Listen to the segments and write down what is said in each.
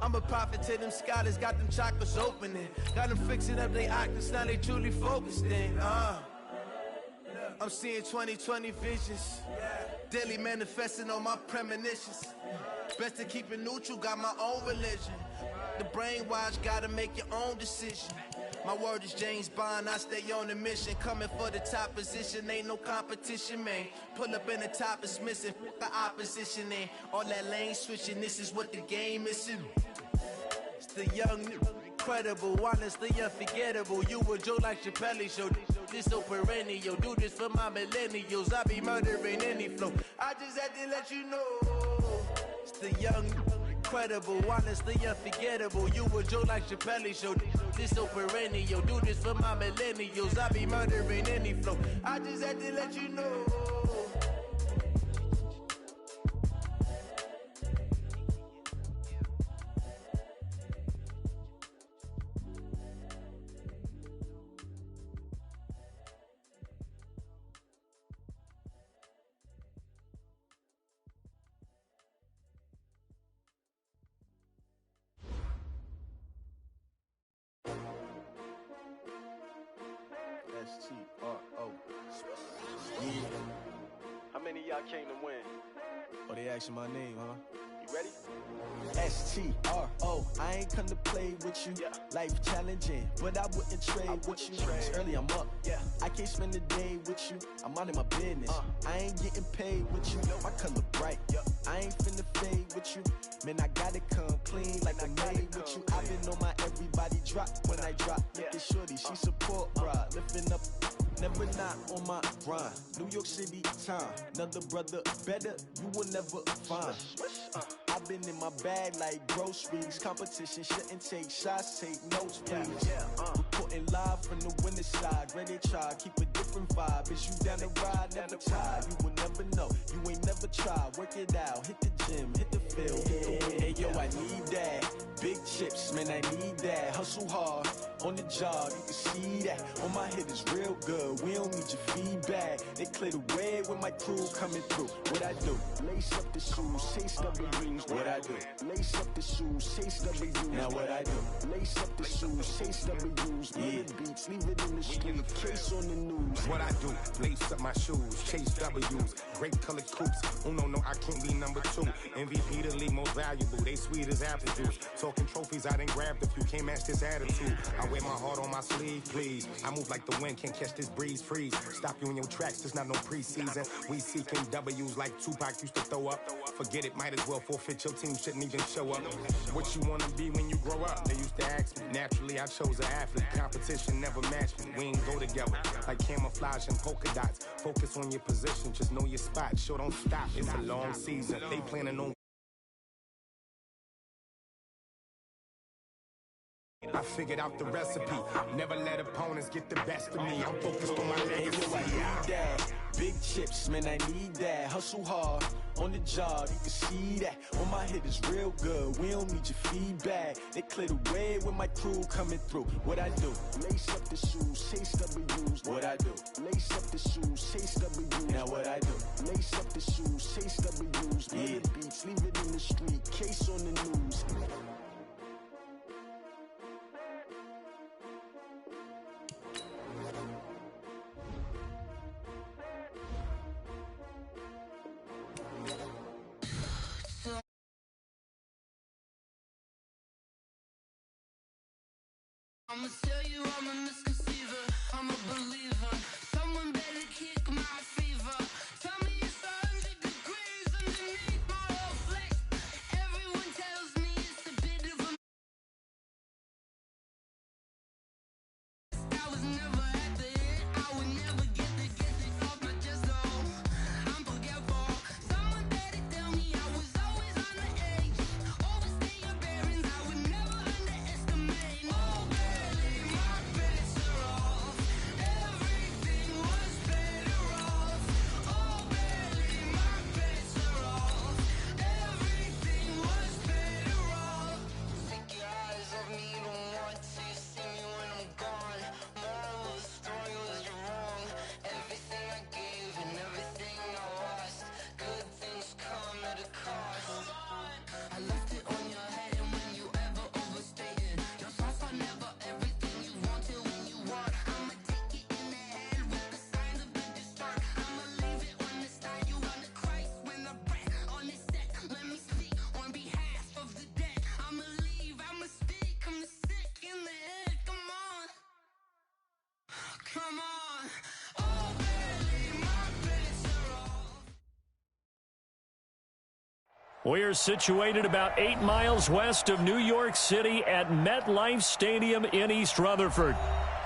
I'm a prophet to them scholars, got them chakras opening. Got them fixing up their octaves, now they truly focused in. I'm seeing 2020 visions, daily manifesting on my premonitions. Best to keep it neutral, got my own religion. The brainwash, gotta make your own decision. My word is James Bond, I stay on a mission. Coming for the top position, ain't no competition, man. Pull up in the top is missing, the opposition ain't. All that lane switching, this is what the game is. It's the young, incredible, honestly unforgettable. You a Joe like Chappelle show, this so perennial. Do this for my millennials, I be murdering any flow. I just had to let you know. It's the young, incredible, honestly unforgettable. You a Joe like Chappelle show, this so perennial. Do this for my millennials, I be murdering any flow. I just had to let you know. S-T-R-O. Yeah. How many of y'all came to win? Oh, they asking my name, huh? You ready? S-T-R-O, I ain't come to play with you. Life challenging, but I wouldn't trade with you. It's early, I'm up. I can't spend the day with you. I'm minding my business. I ain't getting paid with you. My color bright. I ain't finna fade with you. Man, I gotta come clean like I made with you. I've been on my everybody drop when I drop. Look at shorty, she support ride. Lifting up, never not on my grind. New York City time, another brother better, you will never find. I've been in my bag like groceries. Competition shouldn't take shots, take notes, please. Reporting live from the winning side. Ready to try, keep a different vibe. Is you down the ride, never tired. You will never know, you ain't never tried. Work it out, hit the gym, hit the field, hit the wind. Hey yo, I need that. Big chips, man, I need that. Hustle hard, on the job, you can see that. On my head is real good, we don't need your feedback. They clear the way with my crew coming through. What I do? Lace up the shoes, chase W's. What I do? Lace up the shoes, chase W's. Now what I do? Lace up the shoes, chase W's. Yeah. Beats, leave it in the street, case on the news. What I do? Lace up my shoes, chase W's. Great colored coops. Oh no, I can't be number 2. MVP the league most valuable. They sweet as apple juice. Talking trophies, I didn't grab the few. Can't match this attitude. I wear my heart on my sleeve, please. I move like the wind, can't catch this breeze, freeze. Stop you in your tracks, there's not no preseason. We seeking W's like Tupac used to throw up. Forget it, might as well forfeit. Your team shouldn't even show up. What you wanna be when you grow up? They used to ask me. Naturally, I chose an athlete. Competition never matched me. We ain't go together like camouflage and polka dots. Focus on your position, just know your spot. Sure, don't stop. It's a long season. They planning on. I figured out the recipe. Never let opponents get the best of me. I'm focused on my legacy. I need that. Big chips, man, I need that. Hustle hard, on the job, you can see that. On my head is real good, we don't need your feedback. They clear the way with my crew coming through. What I do? Lace up the shoes, chase W's. What I do? Lace up the shoes, chase W's. Now what I do? Lace up the shoes, chase W's. Yeah. Beats, leave it in the street, case on the news. I'ma tell you I'm a misconceiver, I'm a believer. Someone better kick my fever. Tell me it's 100 degrees underneath my whole flesh. Everyone tells me it's a bit of a I was never at the end, I would never get it off my chest though. I'm forgetful. Someone better tell me I was always on the edge. Overstay your bearings, I would never underestimate. Oh, barely my We are situated about 8 miles west of New York City at MetLife Stadium in East Rutherford.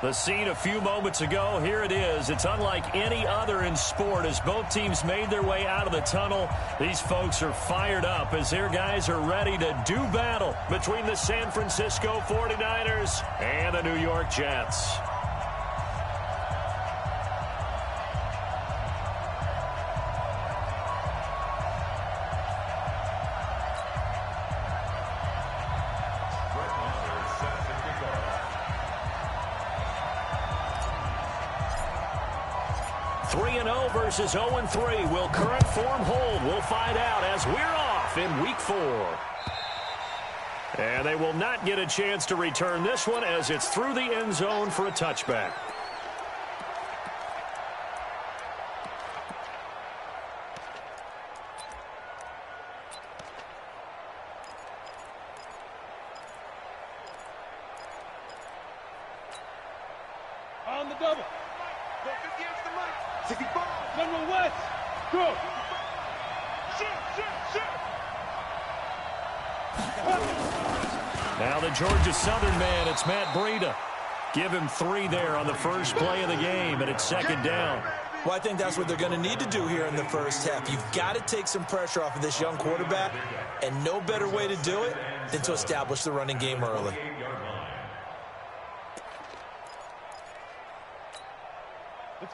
The scene a few moments ago, here it is. It's unlike any other in sport as both teams made their way out of the tunnel. These folks are fired up as their guys are ready to do battle between the San Francisco 49ers and the New York Jets. Versus 0-3. Will current form hold? We'll find out as we're off in week 4. And they will not get a chance to return this one as it's through the end zone for a touchback. On the double. 65. Number West. Go. Shoot. Now the Georgia Southern man, it's Matt Breida. Give him 3 there on the first play of the game, and it's second down. Well, I think that's what they're going to need to do here in the first half. You've got to take some pressure off of this young quarterback, and no better way to do it than to establish the running game early.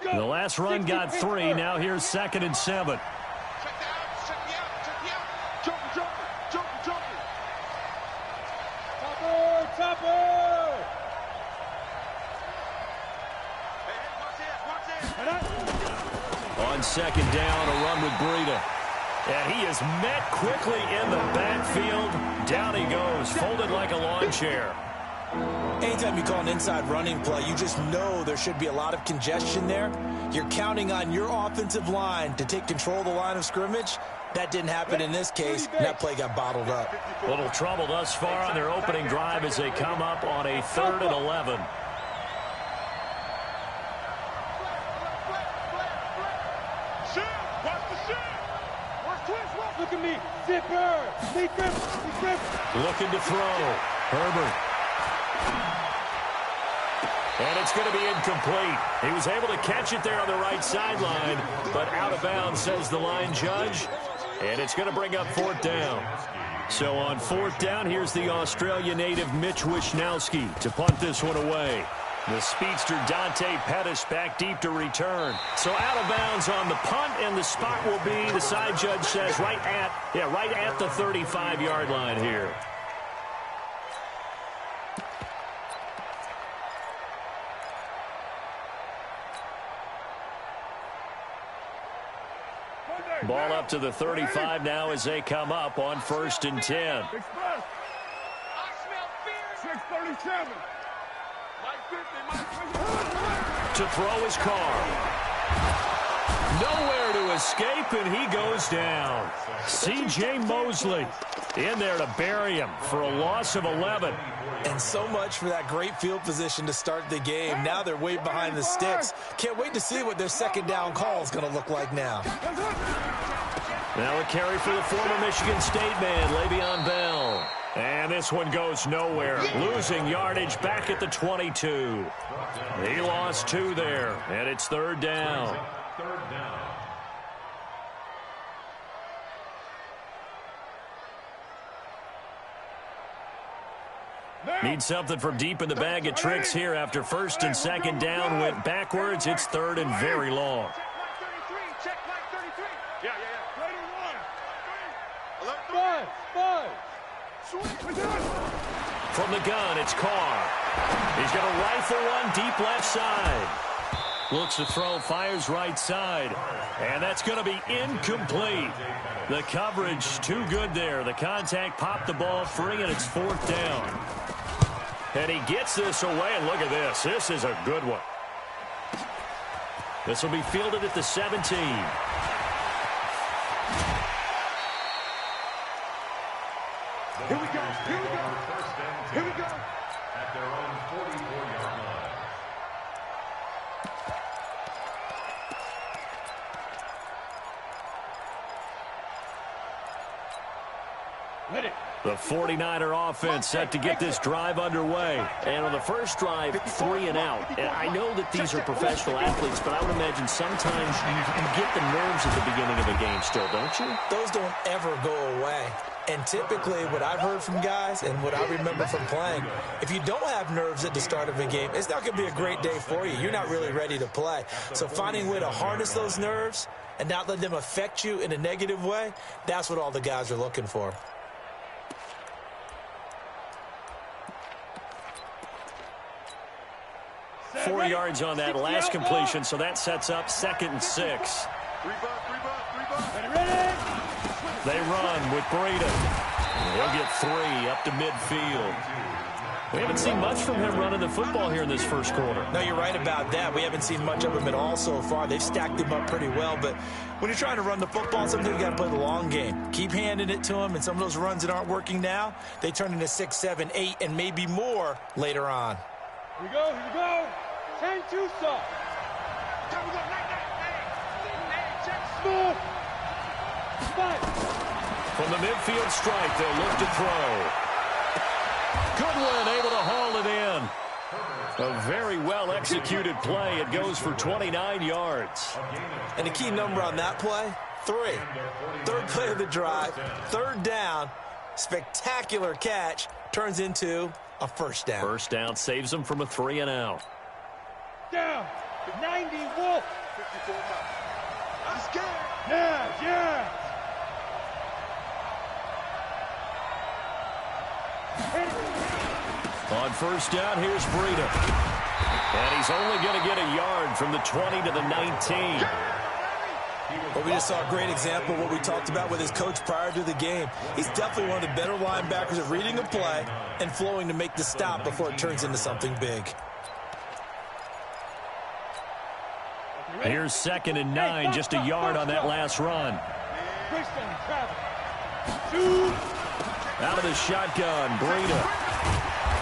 The last run got 3. Now here's 2nd and 7. Topper! On second down, a run with Breida. And he is met quickly in the backfield. Down he goes, folded like a lawn chair. Anytime you call an inside running play, you just know there should be a lot of congestion there. You're counting on your offensive line to take control of the line of scrimmage. That didn't happen in this case. That play got bottled up. Little trouble thus far on their opening drive as they come up on a 3rd and 11. Look at me. Zipper. Looking to throw. Herbert. And it's going to be incomplete. He was able to catch it there on the right sideline, but out of bounds, says the line judge. And it's going to bring up 4th down. So on 4th down, here's the Australia native Mitch Wishnowsky to punt this one away. The speedster Dante Pettis back deep to return. So out of bounds on the punt, and the spot will be, the side judge says, right at the 35-yard line here. Ball up to the 35 now as they come up on 1st and 10. 637. To throw his car. Nowhere to escape, and he goes down. C.J. Mosley in there to bury him for a loss of 11. And so much for that great field position to start the game. Now they're way behind the sticks. Can't wait to see what their second down call is going to look like now. Now a carry for the former Michigan State man, Le'Veon Bell. And this one goes nowhere. Losing yardage back at the 22. He lost 2 there, and it's 3rd down. Need something from deep in the bag of tricks here after 1st and 2nd down went backwards. It's 3rd and very long. Check Mike 33. Yeah. 31. 5. From the gun, it's Carr. He's going to rifle one deep left side. Looks to throw, fires right side. And that's going to be incomplete. The coverage too good there. The contact popped the ball free, and it's 4th down. And he gets this away, and look at this. This is a good one. This will be fielded at the 17. Here we go. At their own 44-yard line. The 49er offense set to get this drive underway. And on the first drive, 3 and out. And I know that these are professional athletes, but I would imagine sometimes you get the nerves at the beginning of a game still, don't you? Those don't ever go away. And typically what I've heard from guys and what I remember from playing, if you don't have nerves at the start of a game, it's not going to be a great day for you. You're not really ready to play. So finding a way to harness those nerves and not let them affect you in a negative way, that's what all the guys are looking for. 4 yards on that last completion, so that sets up 2nd and 6. They run with Breida. He'll get 3 up to midfield. We haven't seen much from him running the football here in this first quarter. No, you're right about that. We haven't seen much of him at all so far. They've stacked him up pretty well, but when you're trying to run the football, sometimes you got to play the long game. Keep handing it to him, and some of those runs that aren't working now, they turn into 6, 7, 8, and maybe more later on. Here we go. 10-2 stop. Smooth. From the midfield stripe, they'll look to throw. Goodwin able to haul it in. A very well-executed play. It goes for 29 yards. And the key number on that play, 3. Third play of the drive, 3rd down, spectacular catch, turns into a first down. First down saves them from a 3 and out. Down. 90 Wolf. 54 miles. I'm scared. Yeah. On first down, here's Breida. And he's only going to get a yard from the 20 to the 19. Well, we just saw a great example of what we talked about with his coach prior to the game. He's definitely one of the better linebackers at reading a play and flowing to make the stop before it turns into something big. Here's 2nd and 9, just a yard on that last run. Out of the shotgun, Breida.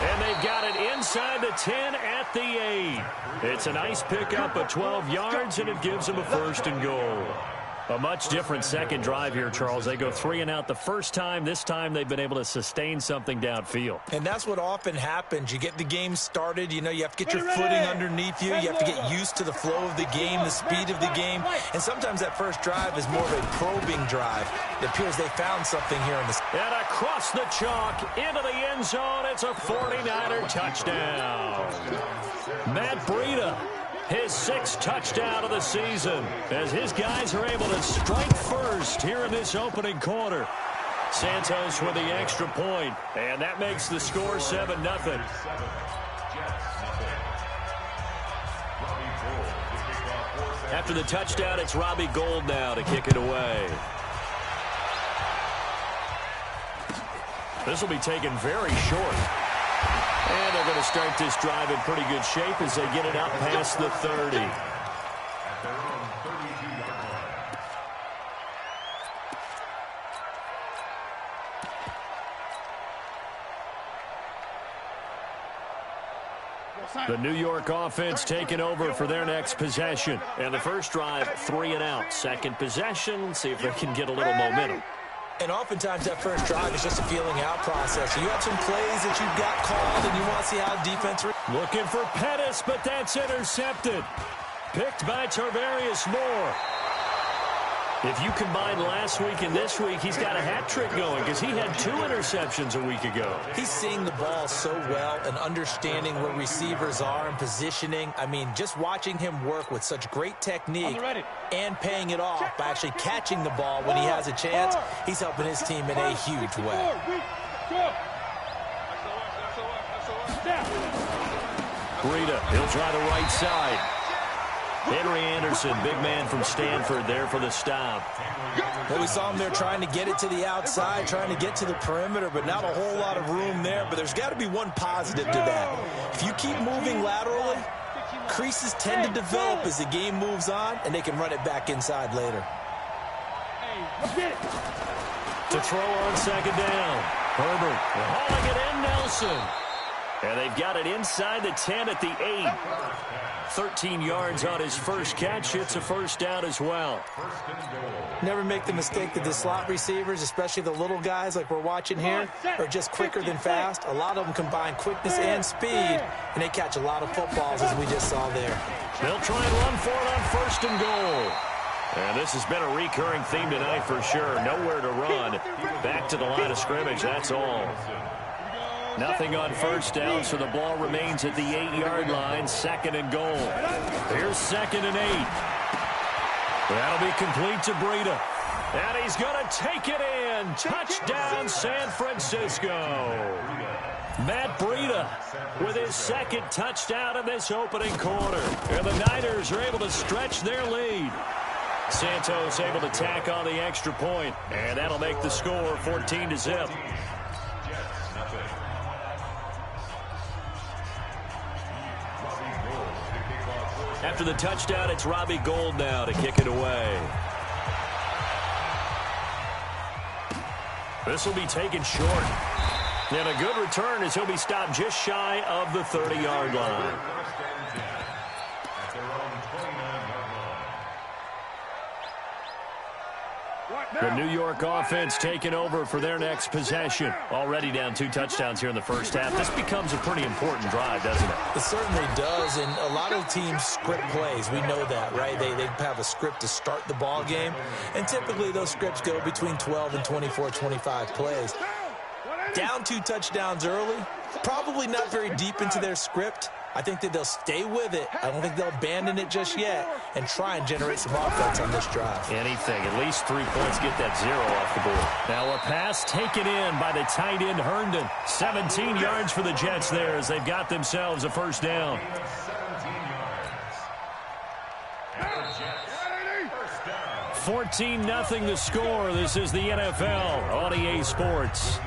And they've got it inside the 10 at the 8. It's a nice pickup of 12 yards, and it gives them a 1st and goal. A much different second drive here, Charles. They go 3 and out the first time. This time they've been able to sustain something downfield. And that's what often happens. You get the game started. You know, you have to get your footing underneath you. You have to get used to the flow of the game, the speed of the game. And sometimes that first drive is more of a probing drive. It appears they found something here in the... And across the chalk, into the end zone, it's a 49er touchdown. Matt Breida, his 6th touchdown of the season, as his guys are able to strike first here in this opening quarter. Santos with the extra point, and that makes the score 7-0. After the touchdown, it's Robbie Gould now to kick it away. This will be taken very short. And they're going to start this drive in pretty good shape as they get it out past the 30. The New York offense taking over for their next possession. And the first drive, 3 and out. Second possession, see if they can get a little momentum. And oftentimes that first drive is just a feeling out process. So you have some plays that you've got called and you want to see how defense... Looking for Pettis, but that's intercepted. Picked by Tarvarius Moore. If you combine last week and this week, he's got a hat trick going because he had 2 interceptions a week ago. He's seeing the ball so well and understanding where receivers are and positioning. I mean, just watching him work with such great technique and paying it off by actually catching the ball when he has a chance, he's helping his team in a huge way. Breida, he'll try the right side. Henry Anderson, big man from Stanford there for the stop. Well, we saw him there trying to get it to the outside, trying to get to the perimeter, but not a whole lot of room there. But there's got to be one positive to that. If you keep moving laterally, creases tend to develop as the game moves on, and they can run it back inside later. To throw on second down. Herbert hauling it in, Nelson. And they've got it inside the 10 at the 8. 13 yards on his first catch. It's a first down as well. Never make the mistake that the slot receivers, especially the little guys like we're watching here, are just quicker than fast. A lot of them combine quickness and speed, and they catch a lot of footballs, as we just saw there. They'll try and run for it on first and goal. And this has been a recurring theme tonight for sure. Nowhere to run. Back to the line of scrimmage, that's all. Nothing on first down, so the ball remains at the 8-yard line. Second and goal. Here's 2nd and 8. That'll be complete to Breida. And he's going to take it in. Touchdown, San Francisco. Matt Breida with his 2nd touchdown in this opening quarter. And the Niners are able to stretch their lead. Santos able to tack on the extra point, and that'll make the score 14-0. After the touchdown, it's Robbie Gould now to kick it away. This will be taken short. And a good return as he'll be stopped just shy of the 30-yard line. The New York offense taking over for their next possession. Already down 2 touchdowns here in the first half. This becomes a pretty important drive, doesn't it? It certainly does, and a lot of teams script plays. We know that, right? They have a script to start the ball game, and typically those scripts go between 12 and 24, 25 plays. Down 2 touchdowns early, probably not very deep into their script. I think that they'll stay with it. I don't think they'll abandon it just yet and try and generate some offense on this drive. Anything. At least 3 points, get that 0 off the board. Now a pass taken in by the tight end Herndon. 17 yards for the Jets there as they've got themselves a first down. 14-0 the score. This is the NFL on EA Sports.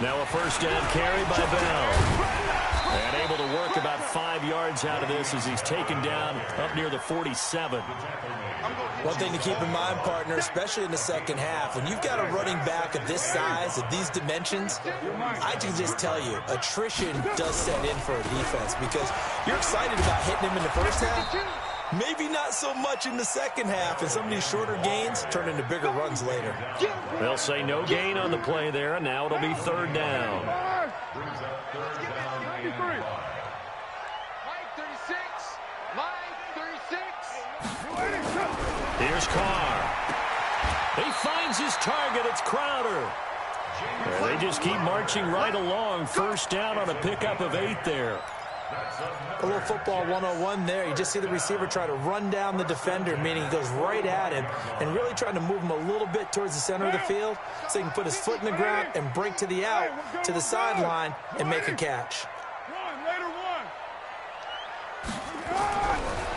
Now a first down carry by Bell. And able to work about 5 yards out of this as he's taken down up near the 47. One thing to keep in mind, partner, especially in the second half, when you've got a running back of this size, of these dimensions, I can just tell you, attrition does set in for a defense because you're excited about hitting him in the first half. Maybe not so much in the second half, and some of these shorter gains turn into bigger runs later. They'll say no gain on the play there, and now it'll be 3rd down. Here's Carr. He finds his target. It's Crowder. They just keep marching right along. First down on a pickup of 8 there. A little football 101 there. You just see the receiver try to run down the defender, meaning he goes right at him and really trying to move him a little bit towards the center of the field so he can put his foot in the ground and break to the out, to the sideline, and make a catch.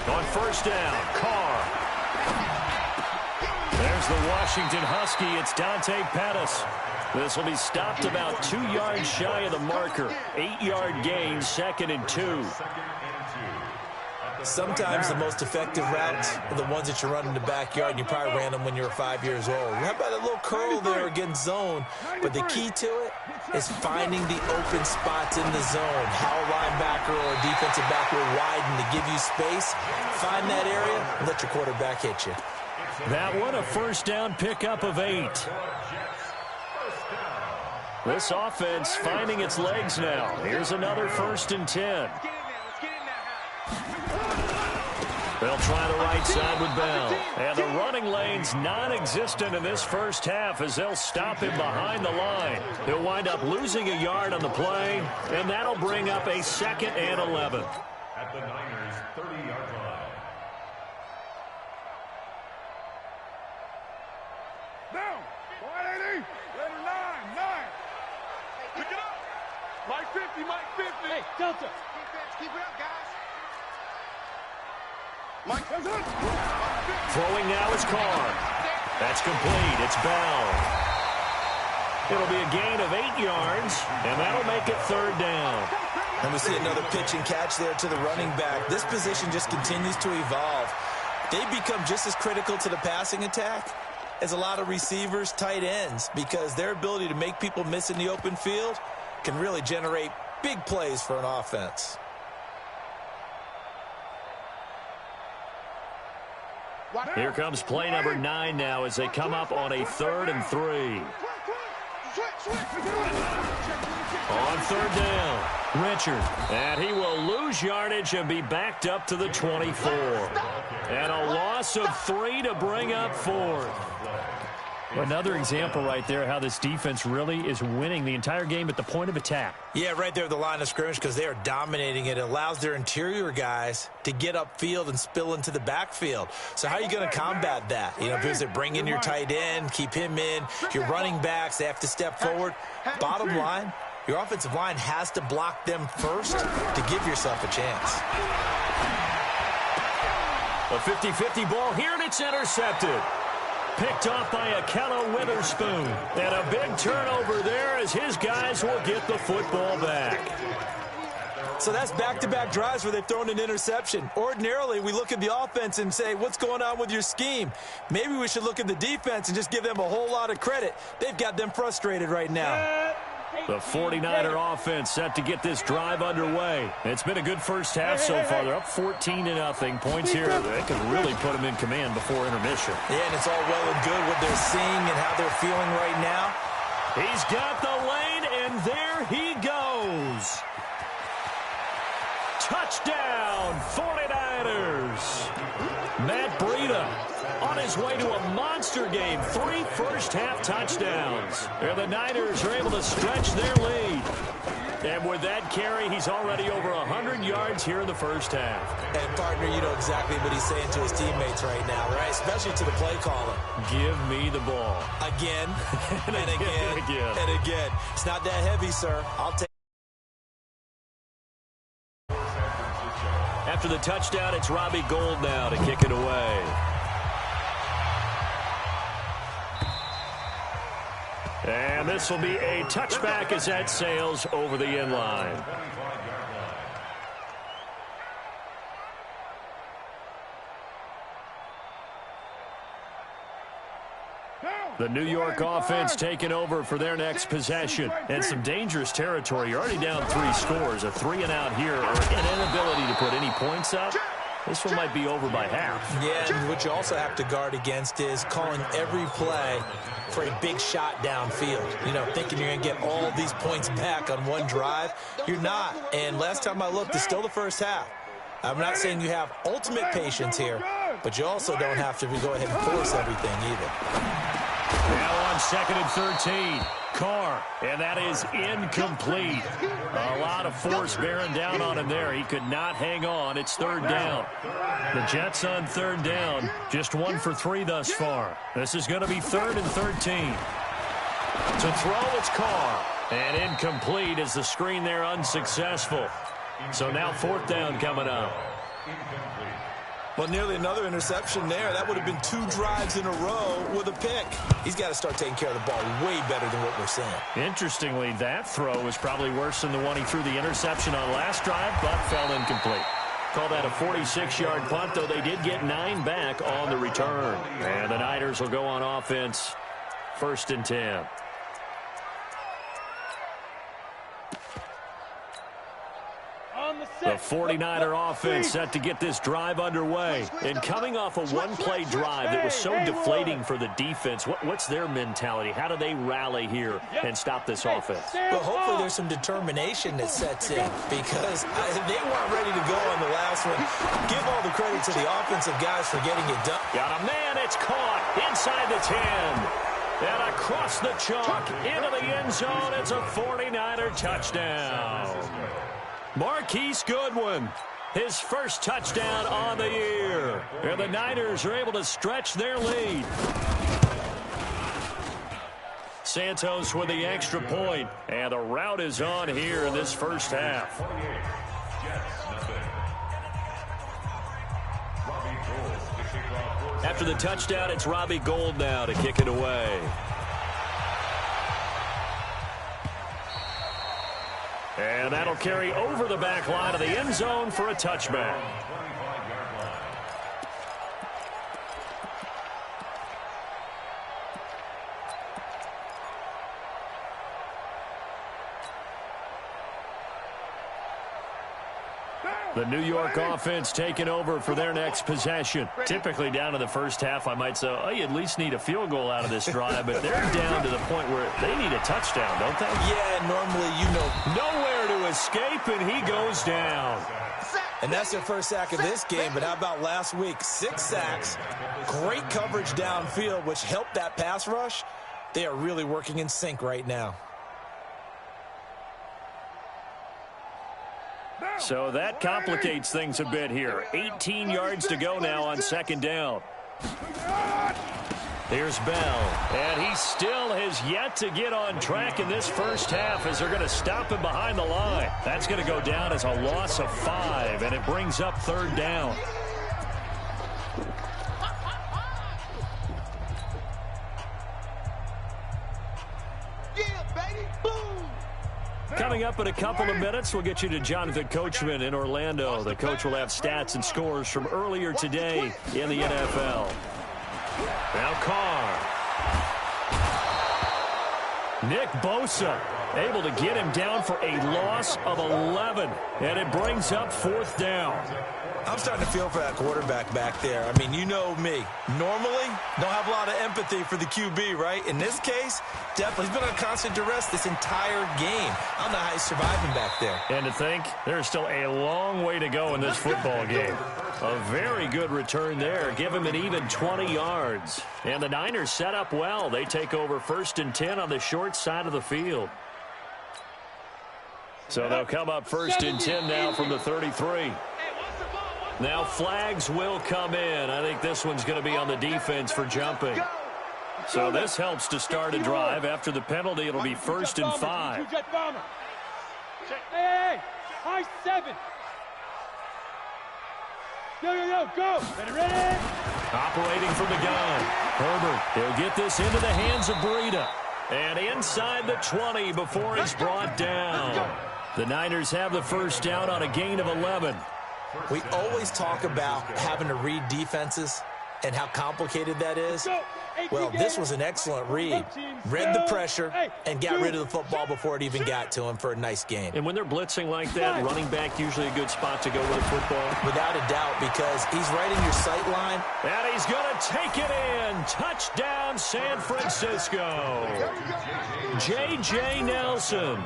On first down, Carr. There's the Washington Husky. It's Dante Pettis. This will be stopped about 2 yards shy of the marker. 8-yard gain, 2nd and 2. Sometimes the most effective routes are the ones that you run in the backyard, and you probably ran them when you were 5 years old. How about a little curl there against zone? But the key to it is finding the open spots in the zone. How a linebacker or a defensive back will widen to give you space. Find that area and let your quarterback hit you. That one, a first down pickup of 8. This offense finding its legs now. Here's another 1st and 10. They'll try the right side with Bell. And the running lane's non-existent in this first half as they'll stop him behind the line. He'll wind up losing a yard on the play, and that'll bring up a 2nd and 11. At the Niners' 30-yard line. Down. 180. Letter 9. Pick it up. Mike 50. Hey, Delta. Keep it up, guys. Mike, Throwing now is Carr. That's complete. It's Bell. It'll be a gain of 8 yards, and that'll make it 3rd down. And we see another pitch and catch there to the running back. This position just continues to evolve. They become just as critical to the passing attack is a lot of receivers, tight ends, because their ability to make people miss in the open field can really generate big plays for an offense. Here comes play number 9 now as they come up on a 3rd and 3. On 3rd down, Richard. And he will lose yardage and be backed up to the 24. And a loss of 3 to bring up 4th. Another example right there how this defense really is winning the entire game at the point of attack. Yeah, right there at the line of scrimmage because they are dominating it. It allows their interior guys to get upfield and spill into the backfield. So how are you going to combat that? You know, because they bring in your tight end, keep him in. Your running backs, they have to step forward. Bottom line, your offensive line has to block them first to give yourself a chance. A 50-50 ball here, and it's intercepted. Picked off by Akello Witherspoon. And a big turnover there as his guys will get the football back. So that's back-to-back drives where they've thrown an interception. Ordinarily, we look at the offense and say, what's going on with your scheme? Maybe we should look at the defense and just give them a whole lot of credit. They've got them frustrated right now. The 49er offense set to get this drive underway. It's been a good first half so far. They're up 14-0. Points here. They can really put them in command before intermission. Yeah, and it's all well and good what they're seeing and how they're feeling right now. He's got the lane, and there he goes. Touchdown, 49ers. Matt Breida on his way to a monster game. 3 first-half touchdowns. And the Niners are able to stretch their lead. And with that carry, he's already over 100 yards here in the first half. And, partner, you know exactly what he's saying to his teammates right now, right? Especially to the play caller. Give me the ball. Again, and again, and again. It's not that heavy, sir. I'll take. After the touchdown, it's Robbie Gould now to kick it away. And this will be a touchback as that sails over the end line. The New York offense taking over for their next possession. And some dangerous territory. You're already down 3 scores. A 3-and-out here or an inability to put any points up. This one might be over by half. Yeah, and what you also have to guard against is calling every play for a big shot downfield. You know, thinking you're going to get all these points back on one drive. You're not. And last time I looked, it's still the first half. I'm not saying you have ultimate patience here, but you also don't have to go ahead and force everything either. Now on 2nd and 13, Carr, and that is incomplete. A lot of force bearing down on him there. He could not hang on. It's 3rd down. The Jets on 3rd down, just 1 for 3 thus far. This is going to be 3rd and 13. To throw, it's Carr, and incomplete as the screen there unsuccessful. So now 4th down coming up. Well, nearly another interception there. That would have been 2 drives in a row with a pick. He's got to start taking care of the ball way better than what we're seeing. Interestingly, that throw was probably worse than the one he threw the interception on last drive, but fell incomplete. Call that a 46-yard punt, though they did get 9 back on the return. And the Niners will go on offense, 1st and 10. The 49er offense set to get this drive underway. And coming off a one-play drive that was so deflating for the defense, what's their mentality? How do they rally here and stop this offense? Well, hopefully there's some determination that sets in because they weren't ready to go on the last one. Give all the credit to the offensive guys for getting it done. Got a man. It's caught inside the 10. And across the chalk into the end zone. It's a 49er touchdown. Marquise Goodwin, his first touchdown on the year. And the Niners are able to stretch their lead. Santos with the extra point. And the route is on here in this first half. After the touchdown, it's Robbie Gould now to kick it away. And that'll carry over the back line of the end zone for a touchback. The New York offense taking over for their next possession. Typically down to the first half, I might say, oh, you at least need a field goal out of this drive, but they're down to the point where they need a touchdown, don't they? Yeah, normally, nowhere to escape, and he goes down. And that's their first sack of this game, but how about last week? 6 sacks, great coverage downfield, which helped that pass rush. They are really working in sync right now. So that complicates things a bit here. 18 yards to go now on second down. Here's Bell, and he still has yet to get on track in this first half as they're going to stop him behind the line. That's going to go down as a loss of 5, and it brings up third down. Coming up in a couple of minutes, we'll get you to Jonathan Coachman in Orlando. The coach will have stats and scores from earlier today in the NFL. Now Carr. Nick Bosa able to get him down for a loss of 11, and it brings up fourth down. I'm starting to feel for that quarterback back there. I mean, you know me. Normally, don't have a lot of empathy for the QB, right? In this case, definitely. He's been on constant duress this entire game. I don't know how he's surviving back there. And to think, there's still a long way to go in this football game. A very good return there. Give him an even 20 yards. And the Niners set up well. They take over 1st and 10 on the short side of the field. So they'll come up 1st and 10 now from the 33. Now flags will come in. I think this one's going to be on the defense for jumping. So this helps to start a drive. After the penalty, it'll be 1st and 5. Hey, high 7. Yo, go. Ready? Operating from the gun. Herbert, he'll get this into the hands of Breida. And inside the 20 before he's brought down. The Niners have the first down on a gain of 11. We always talk about having to read defenses and how complicated that is. Well, this was an excellent read. Read the pressure and got rid of the football before it even got to him for a nice gain. And when they're blitzing like that, running back usually a good spot to go with the football. Without a doubt, because he's right in your sight line. And he's going to take it in. Touchdown, San Francisco. J.J. Nelson,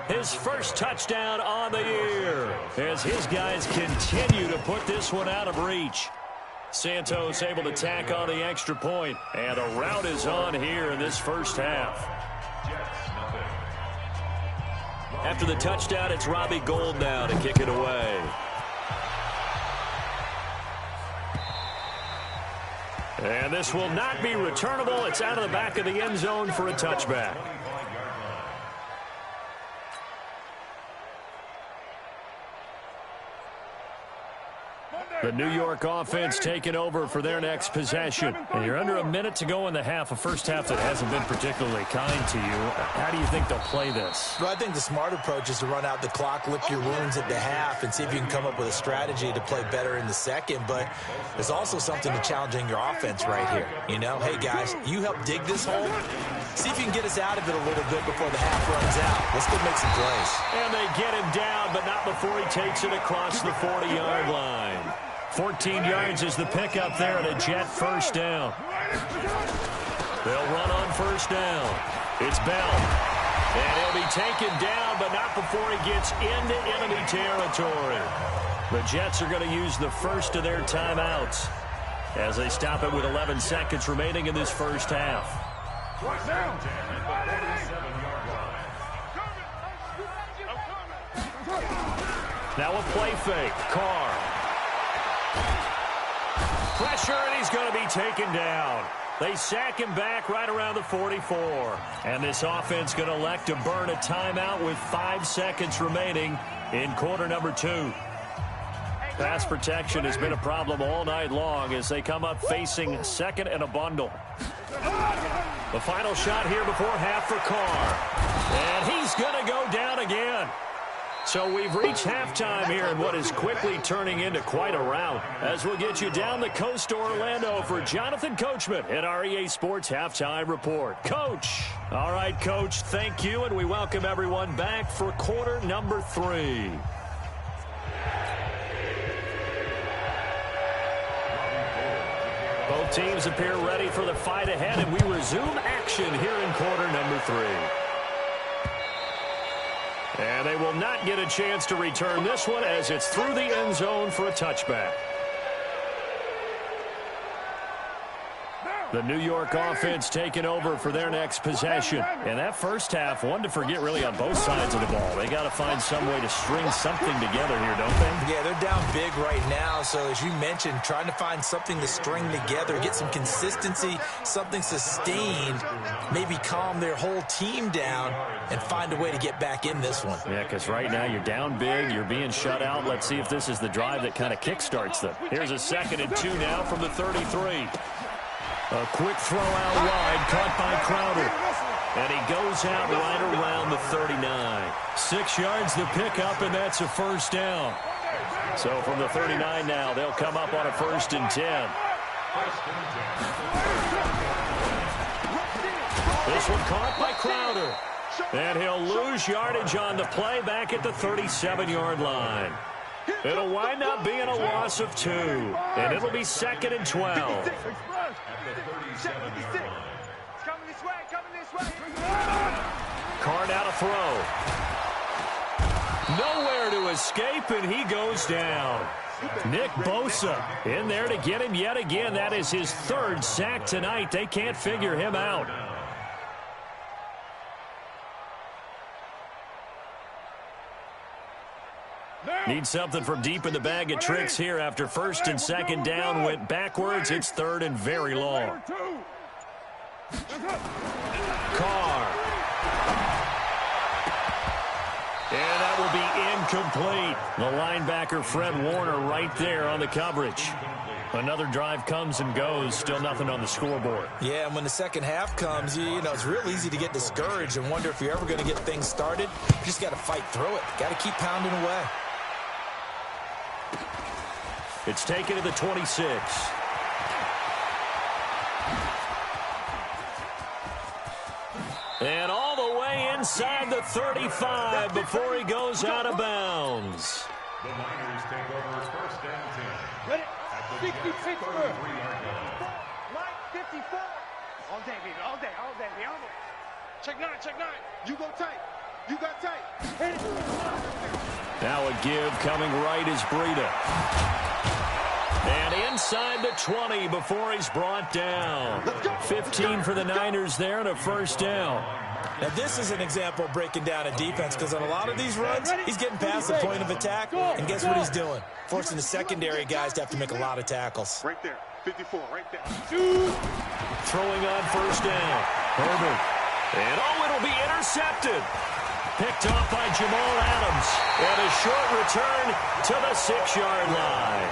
his first touchdown on the year, as his guys continue to put this one out of reach. Santos able to tack on the extra point, and a rout is on here in this first half. After the touchdown, it's Robbie Gould now to kick it away. And this will not be returnable. It's out of the back of the end zone for a touchback. The New York offense taking over for their next possession. And you're under a minute to go in the half, a first half that hasn't been particularly kind to you. How do you think they'll play this? Well, I think the smart approach is to run out the clock, lick your wounds at the half, and see if you can come up with a strategy to play better in the second. But there's also something to challenging your offense right here. You know, hey, guys, you help dig this hole. See if you can get us out of it a little bit before the half runs out. Let's go make some plays. And they get him down, but not before he takes it across the 40-yard line. 14 yards is the pickup there and a Jet first down. They'll run on first down. It's Bell. And he'll be taken down, but not before he gets into enemy territory. The Jets are going to use the first of their timeouts as they stop it with 11 seconds remaining in this first half. Now a play fake. Carr. Pressure, and he's going to be taken down. They sack him back right around the 44. And this offense going to elect to burn a timeout with 5 seconds remaining in quarter number 2. Pass protection has been a problem all night long as they come up facing second and a bundle. The final shot here before half for Carr. And he's going to go down again. So we've reached halftime here in what is quickly turning into quite a rout, as we'll get you down the coast to Orlando for Jonathan Coachman at our EA Sports Halftime Report. Coach. All right, Coach, thank you, and we welcome everyone back for quarter number 3. teams appear ready for the fight ahead, and we resume action here in quarter number 3. And they will not get a chance to return this one as it's through the end zone for a touchback. The New York offense taking over for their next possession. And that first half, one to forget really on both sides of the ball. They got to find some way to string something together here, don't they? Yeah, they're down big right now. So as you mentioned, trying to find something to string together, get some consistency, something sustained, maybe calm their whole team down and find a way to get back in this one. Yeah, because right now you're down big, you're being shut out. Let's see if this is the drive that kind of kickstarts them. Here's a 2nd and 2 now from the 33. A quick throw out wide, caught by Crowder. And he goes out right around the 39. 6 yards the pickup, and that's a first down. So from the 39 now, they'll come up on a 1st and 10. This one caught by Crowder. And he'll lose yardage on the play back at the 37-yard line. It'll wind up being a loss of 2. And it'll be 2nd and 12. Carr out to throw. Nowhere to escape, and he goes down. Nick Bosa in there to get him yet again. That is his 3rd sack tonight. They can't figure him out. Need something from deep in the bag of tricks here after 1st and 2nd down went backwards. It's 3rd and very long. Carr. And that will be incomplete. The linebacker, Fred Warner, right there on the coverage. Another drive comes and goes. Still nothing on the scoreboard. Yeah, and when the second half comes, you know, it's real easy to get discouraged and wonder if you're ever going to get things started. You just got to fight through it. Got to keep pounding away. It's taken to the 26. And all the way inside the 35 before he goes out of bounds. The Niners take over 1st and 10. Ready? 60 Pittsburgh. Mike, 54. All day, baby. All day, all day. All day. Check 9, check 9. You go tight. You got tight. Now a give coming right is Breida. And inside the 20 before he's brought down. 15 for the Niners there and a 1st down. Now this is an example of breaking down a defense because on a lot of these runs, he's getting past the point of attack, and guess what he's doing? Forcing the secondary guys to have to make a lot of tackles. Right there. 54, right there. Throwing on 1st down. Herbert. And it'll be intercepted. Picked off by Jamal Adams. And a short return to the 6-yard line.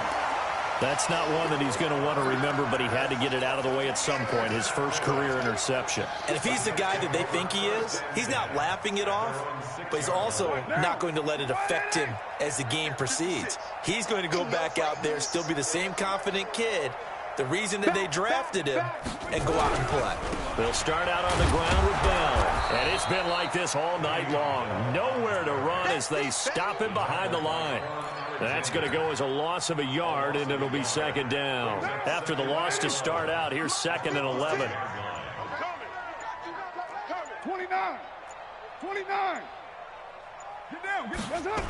That's not one that he's going to want to remember, but he had to get it out of the way at some point, his first career interception. And if he's the guy that they think he is, he's not laughing it off, but he's also not going to let it affect him as the game proceeds. He's going to go back out there, still be the same confident kid, the reason that they drafted him, and go out and play. They'll start out on the ground with Bell, and it's been like this all night long. Nowhere to run as they stop him behind the line. That's going to go as a loss of a yard, and it'll be 2nd down. After the loss to start out, here's 2nd and 11. 29. 29. Get down. Get down.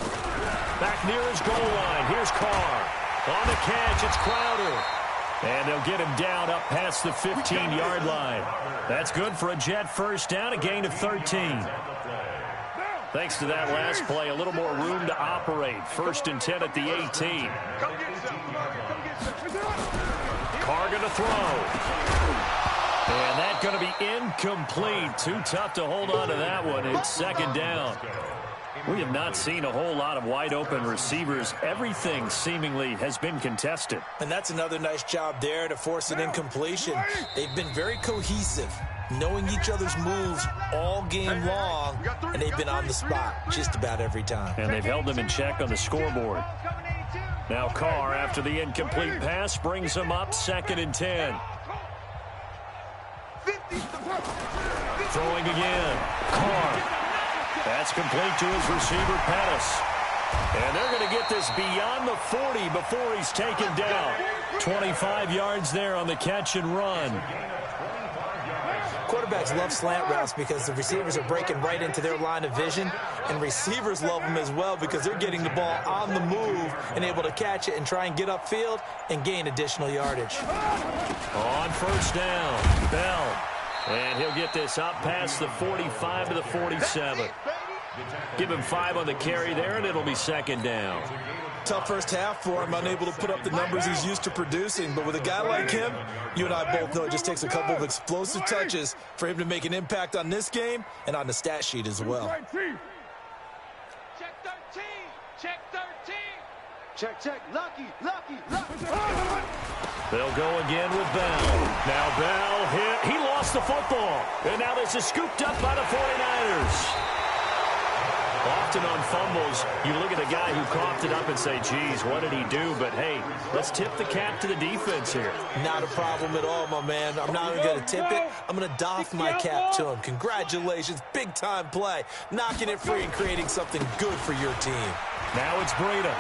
Back near his goal line. Here's Carr. On the catch, it's Crowder. And they'll get him down up past the 15-yard line. That's good for a Jet 1st down, a gain of 13. Thanks to that last play, a little more room to operate. 1st and 10 at the 18. Carr going to throw. And that's going to be incomplete. Too tough to hold on to that one. It's 2nd down. We have not seen a whole lot of wide-open receivers. Everything seemingly has been contested. And that's another nice job there to force an incompletion. They've been very cohesive, knowing each other's moves all game long, and they've been on the spot just about every time. And they've held them in check on the scoreboard. Now Carr, after the incomplete pass, brings them up 2nd and 10. Throwing again. Carr. That's complete to his receiver, Pettis. And they're going to get this beyond the 40 before he's taken down. 25 yards there on the catch and run. Quarterbacks love slant routes because the receivers are breaking right into their line of vision, and receivers love them as well because they're getting the ball on the move and able to catch it and try and get upfield and gain additional yardage. On first down, Bell. And he'll get this up past the 45 to the 47. Give him 5 on the carry there, and it'll be second down. Tough first half for him, unable to put up the numbers he's used to producing. But with a guy like him, you and I both know it just takes a couple of explosive touches for him to make an impact on this game and on the stat sheet as well. Check 13. Check 13. Check. Lucky. They'll go again with Bell. Now Bell hit. He lost the football. And now this is scooped up by the 49ers. Often on fumbles, you look at a guy who coughed it up and say, geez, what did he do? But, hey, let's tip the cap to the defense here. Not a problem at all, my man. I'm not even going to tip it. I'm going to doff my cap to him. Congratulations. Big-time play. Knocking it free and creating something good for your team. Now it's Breida.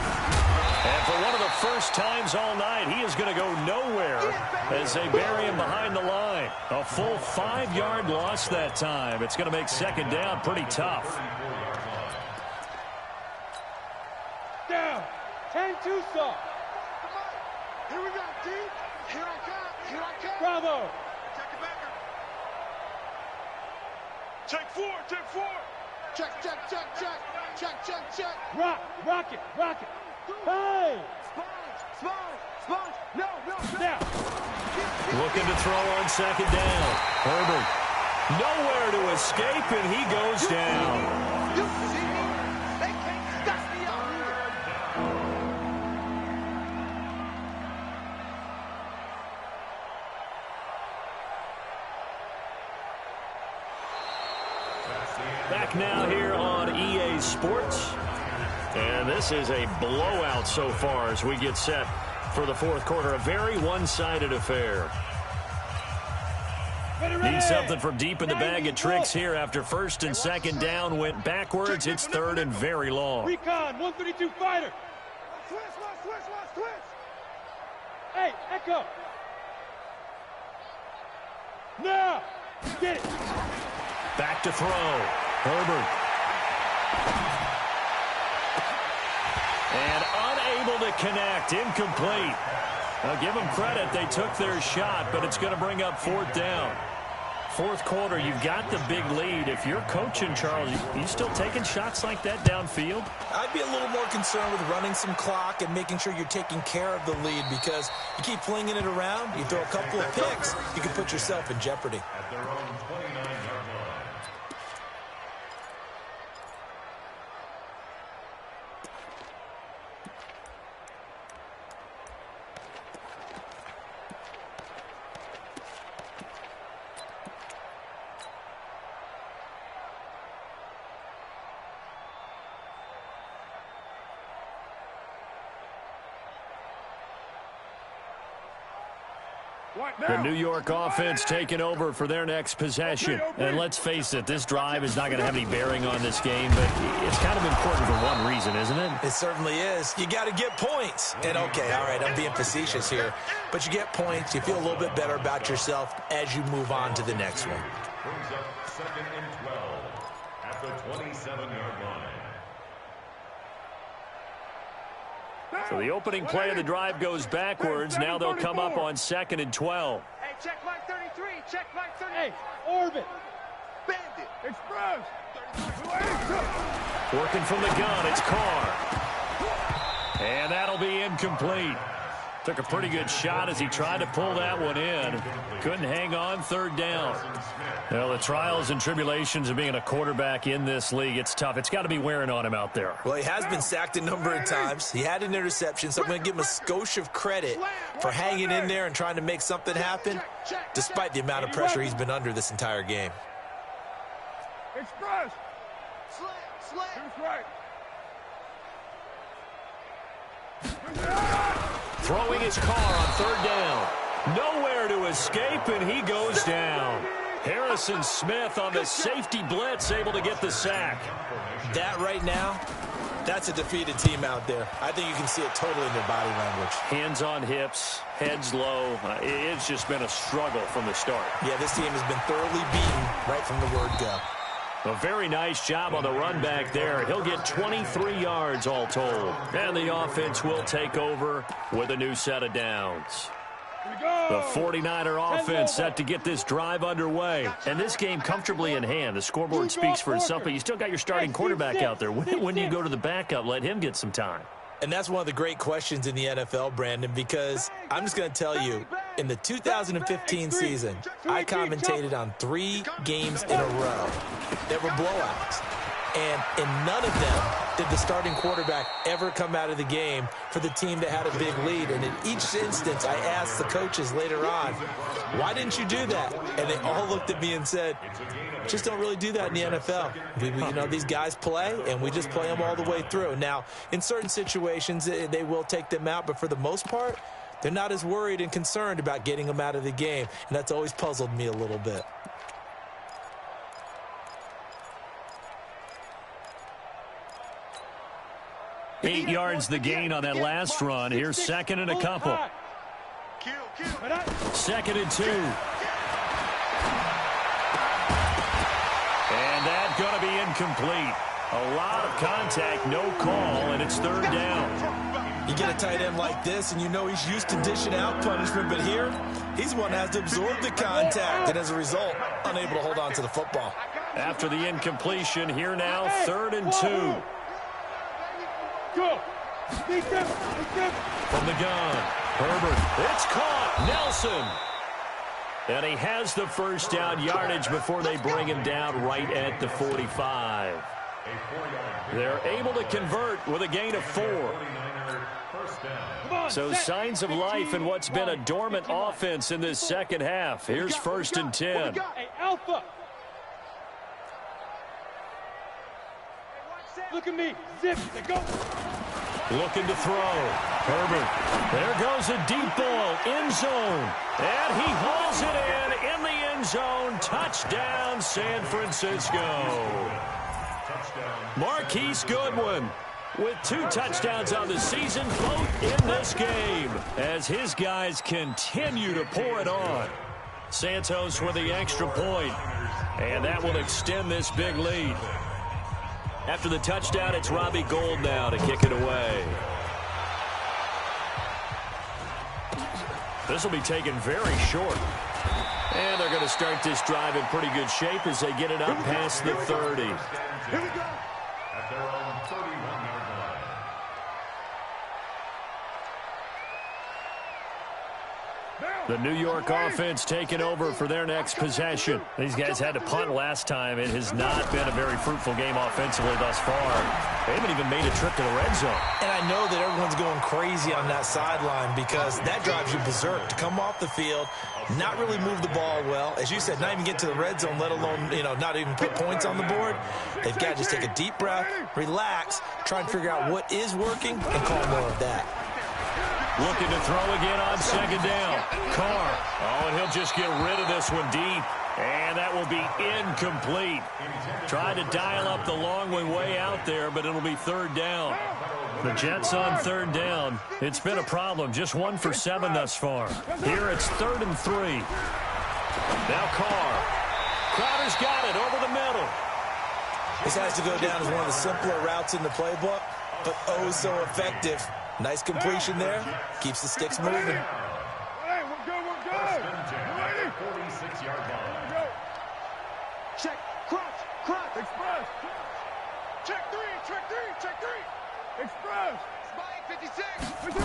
And for one of the first times all night, he is going to go nowhere as they bury him behind the line. A full 5-yard loss that time. It's going to make second down pretty tough. Down. 10-2 stop. Here we go, D. Here I come. Bravo. Check it back. Check 4. Check. Rock it. Hey. Sponge. No. Now. Looking to throw on second down. Herbert. Nowhere to escape, and he goes down. You see me? They can't stop me out here. Back now here on EA Sports. And this is a blowout so far as we get set for the fourth quarter. A very one-sided affair. Need something from deep in the bag of tricks here after first and second down went backwards. It's third and very long. Recon, 132 fighter. Switch. Hey, Echo. Now, get it. Back to throw. Herbert. And unable to connect. Incomplete. Now give them credit. They took their shot, but it's going to bring up fourth down. Fourth quarter, you've got the big lead. If you're coaching, Charles, you still taking shots like that downfield? I'd be a little more concerned with running some clock and making sure you're taking care of the lead, because you keep flinging it around, you throw a couple of picks, you can put yourself in jeopardy. At their own 29-yard line. The New York offense taking over for their next possession. And let's face it, this drive is not going to have any bearing on this game, but it's kind of important for one reason, isn't it? It certainly is. You got to get points. And, okay, all right, I'm being facetious here, but you get points. You feel a little bit better about yourself as you move on to the next one. Brings up second and 12 at the 27-yard line. So the opening play of the drive goes backwards. Now they'll come up on second and 12. Hey, check line 33. Check line 30. Hey, orbit. Bandit. Express. Working from the gun, it's Carr. And that'll be incomplete. Took a pretty good shot as he tried to pull that one in. Couldn't hang on, third down. Well, the trials and tribulations of being a quarterback in this league, it's tough. It's got to be wearing on him out there. Well, he has been sacked a number of times. He had an interception, so I'm going to give him a skosh of credit for hanging in there and trying to make something happen, despite the amount of pressure he's been under this entire game. Express. Slam. That's right. Throwing his car on third down. Nowhere to escape, and he goes down. Harrison Smith on the safety blitz, able to get the sack. That right now, that's a defeated team out there. I think you can see it totally in their body language. Hands on hips, heads low. It's just been a struggle from the start. Yeah, this team has been thoroughly beaten right from the word go. A very nice job on the run back there. He'll get 23 yards all told. And the offense will take over with a new set of downs. The 49er offense set to get this drive underway. And this game comfortably in hand. The scoreboard speaks for itself, but you still got your starting quarterback out there. When do you go to the backup? Let him get some time. And that's one of the great questions in the NFL, Brandon, because I'm just going to tell you, in the 2015 season, I commentated on 3 games in a row that were blowouts. And in none of them did the starting quarterback ever come out of the game for the team that had a big lead. And in each instance, I asked the coaches later on, why didn't you do that? And they all looked at me and said, just don't really do that in the NFL. You know, these guys play, and we just play them all the way through. Now, in certain situations, they will take them out, but for the most part, they're not as worried and concerned about getting them out of the game. And that's always puzzled me a little bit. Eight yards the gain on that last run. Here's second and a couple. Second and 2. And that's going to be incomplete. A lot of contact, no call, and it's third down. You get a tight end like this, and you know he's used to dishing out punishment, but here, he's the one that has to absorb the contact, and as a result, unable to hold on to the football. After the incompletion, here now, third and 2. Go. From the gun, Herbert. It's caught. Nelson. And he has the first down yardage before they bring him down right at the 45. They're able to convert with a gain of 4. So signs of life in what's been a dormant offense in this second half. Here's first and 10. Hey, Alpha. Look at me. Zip. Go. Looking to throw. Herbert. There goes a deep ball. End zone. And he hauls it in the end zone. Touchdown, San Francisco. Marquise Goodwin with 2 touchdowns on the season, both in this game, as his guys continue to pour it on. Santos with the extra point, and that will extend this big lead. After the touchdown, it's Robbie Gould now to kick it away. This will be taken very short. And they're going to start this drive in pretty good shape as they get it up past the 30. Here we go. At their own 31-yard line. The New York offense taking over for their next possession. These guys had to punt last time. It has not been a very fruitful game offensively thus far. They haven't even made a trip to the red zone. And I know that everyone's going crazy on that sideline because that drives you berserk to come off the field, not really move the ball well. As you said, not even get to the red zone, let alone, not even put points on the board. They've got to just take a deep breath, relax, try and figure out what is working, and call more of that. Looking to throw again on second down. Carr. Oh, and he'll just get rid of this one deep. And that will be incomplete. Tried to dial up the long one way out there, but it'll be third down. The Jets on third down. It's been a problem. Just 1 for 7 thus far. Here it's 3rd and 3. Now Carr. Crowder's got it over the middle. This has to go down as one of the simpler routes in the playbook, but oh so effective. Nice completion there. Keeps the sticks moving. Hey, we're good, we're good. Ready? 46-yard line. Check. Crunch. Express. Check 3. Check 3. Express. Spike 56. We do it.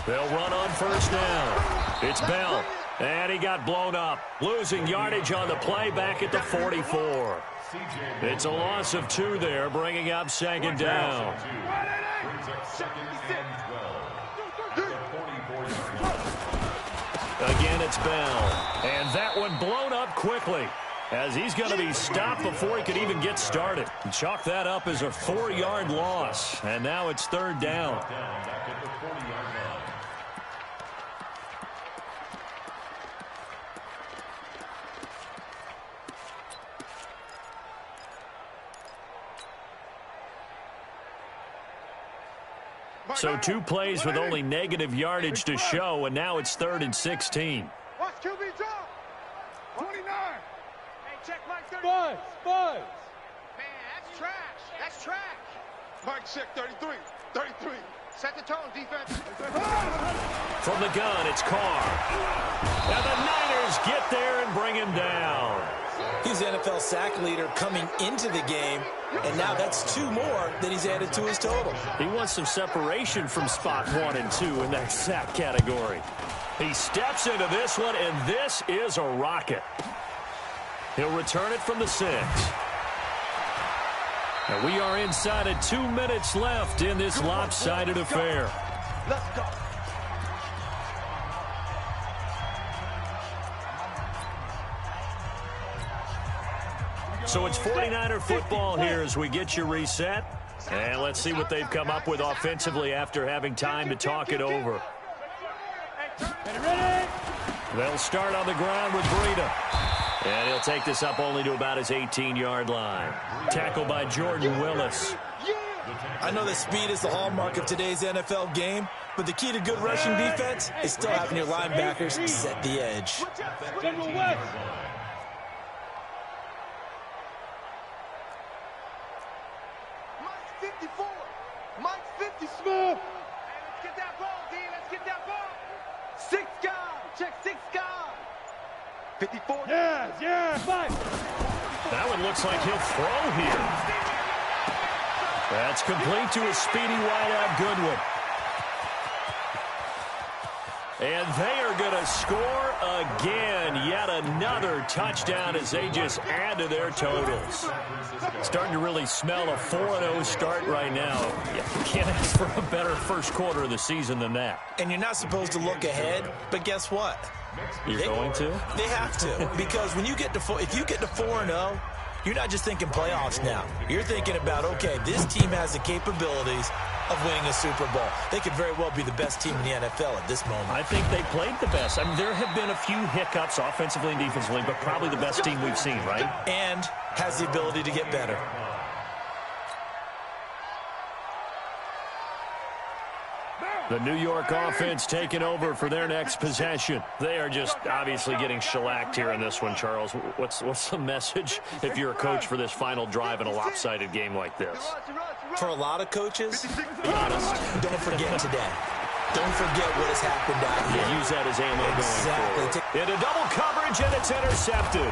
They'll run on first down. It's Bell. And he got blown up. Losing yardage on the play back at the 44. It's a loss of 2 there, bringing up second down. Again, it's Bell. And that one blown up quickly, as he's going to be stopped before he could even get started. Chalk that up as a 4-yard loss. And now it's third down. So 2 plays with only negative yardage to show, and now it's 3rd and 16. Watch QB drop. 29. Hey, check Mike 30. Buzz. Man, that's trash. That's trash. Mike check 33. 33. Set the tone, defense. From the gun, it's Carr. And the Niners get there and bring him down. He's the NFL sack leader coming into the game, and now that's 2 more that he's added to his total. He wants some separation from spot 1 and 2 in that sack category. He steps into this one, and this is a rocket. He'll return it from the 6. And we are inside of 2 minutes left in this lopsided affair. Let's go. So it's 49er football here as we get you reset. And let's see what they've come up with offensively after having time to talk it over. They'll start on the ground with Breida. And he'll take this up only to about his 18-yard line. Tackled by Jordan Willis. I know that speed is the hallmark of today's NFL game, but the key to good rushing defense is still having your linebackers set the edge. Mike's 54. Mike's 50. Smooth. Hey, let's get that ball, D. Let's get that ball. 6 guard. Check 6 guard. 54. Yeah. Fight. That one looks like he'll throw here. That's complete to a speedy wideout Goodwin. And they are going to score again. Yet another touchdown as they just add to their totals. Starting to really smell a 4-0 start right now. You can't ask for a better first quarter of the season than that. And you're not supposed to look ahead, but guess what? You're going to? They have to, because when you get to if you get to 4-0, you're not just thinking playoffs now. You're thinking about, okay, this team has the capabilities of winning a Super Bowl. They could very well be the best team in the NFL at this moment. I think they played the best. I mean, there have been a few hiccups offensively and defensively, but probably the best team we've seen, right? And has the ability to get better. The New York offense taking over for their next possession. They are just obviously getting shellacked here in this one, Charles. What's the message if you're a coach for this final drive in a lopsided game like this? For a lot of coaches, be honest, don't forget today. Don't forget what has happened out here. Use that as ammo going forward. Into double coverage, and it's intercepted.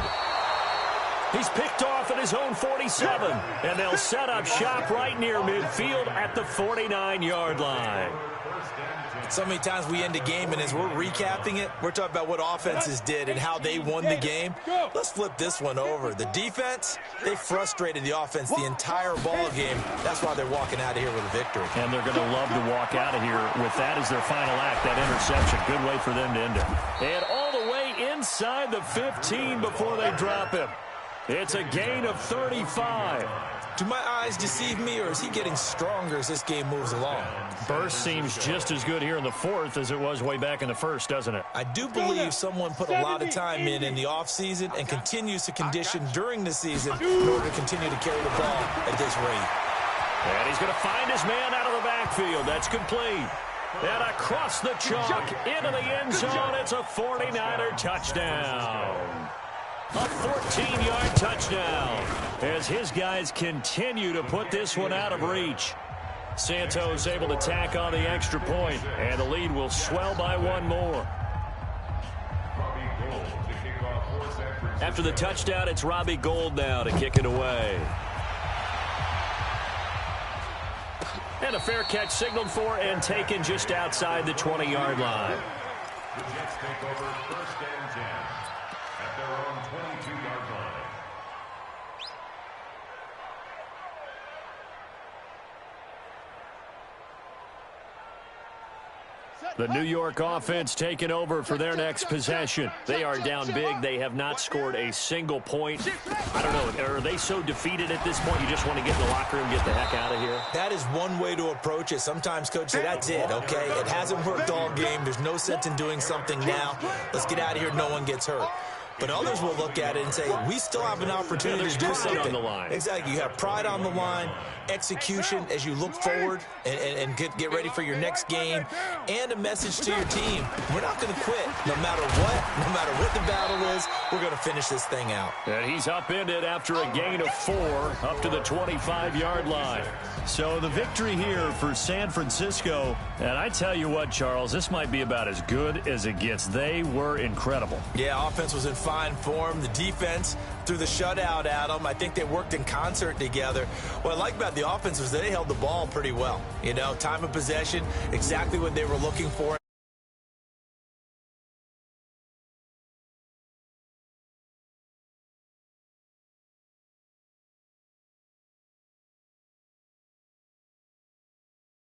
He's picked off at his own 47, and they'll set up shop right near midfield at the 49-yard line. So many times we end a game, and as we're recapping it, we're talking about what offenses did and how they won the game. Let's flip this one over. The defense, they frustrated the offense the entire ball game. That's why they're walking out of here with a victory. And they're going to love to walk out of here with that as their final act, that interception. Good way for them to end it. And all the way inside the 15 before they drop him. It's a gain of 35. Do my eyes deceive me, or is he getting stronger as this game moves along? Burst seems just as good here in the 4th as it was way back in the 1st, doesn't it? I do believe someone put a lot of time in the offseason and continues to condition during the season in order to continue to carry the ball at this rate. And he's going to find his man out of the backfield. That's complete. And across the chalk into the end zone, it's a 49er touchdown. A 14-yard touchdown as his guys continue to put this one out of reach. Santos able to tack on the extra point, and the lead will swell by 1 more. After the touchdown, it's Robbie Gould now to kick it away. And a fair catch signaled for and taken just outside the 20-yard line. The Jets take over 1st and 10 at their own 22-yard line. The New York offense taking over for their next possession. They are down big. They have not scored a single point. I don't know. Are they so defeated at this point you just want to get in the locker room and get the heck out of here? That is one way to approach it. Sometimes coaches say, that's it, okay? It hasn't worked all game. There's no sense in doing something now. Let's get out of here. No one gets hurt. but others will look at it and say, we still have an opportunity to do something. On the line. Exactly. You have pride on the line, execution as you look forward and get ready for your next game, and a message to your team. We're not going to quit no matter what the battle is. We're going to finish this thing out. And he's upended after a gain of 4 up to the 25-yard line. So the victory here for San Francisco. And I tell you what, Charles, this might be about as good as it gets. They were incredible. Yeah, offense was in fine form. The defense through the shutout, Adam, I think they worked in concert together. What I like about the offense was they held the ball pretty well. You know, time of possession, exactly what they were looking for.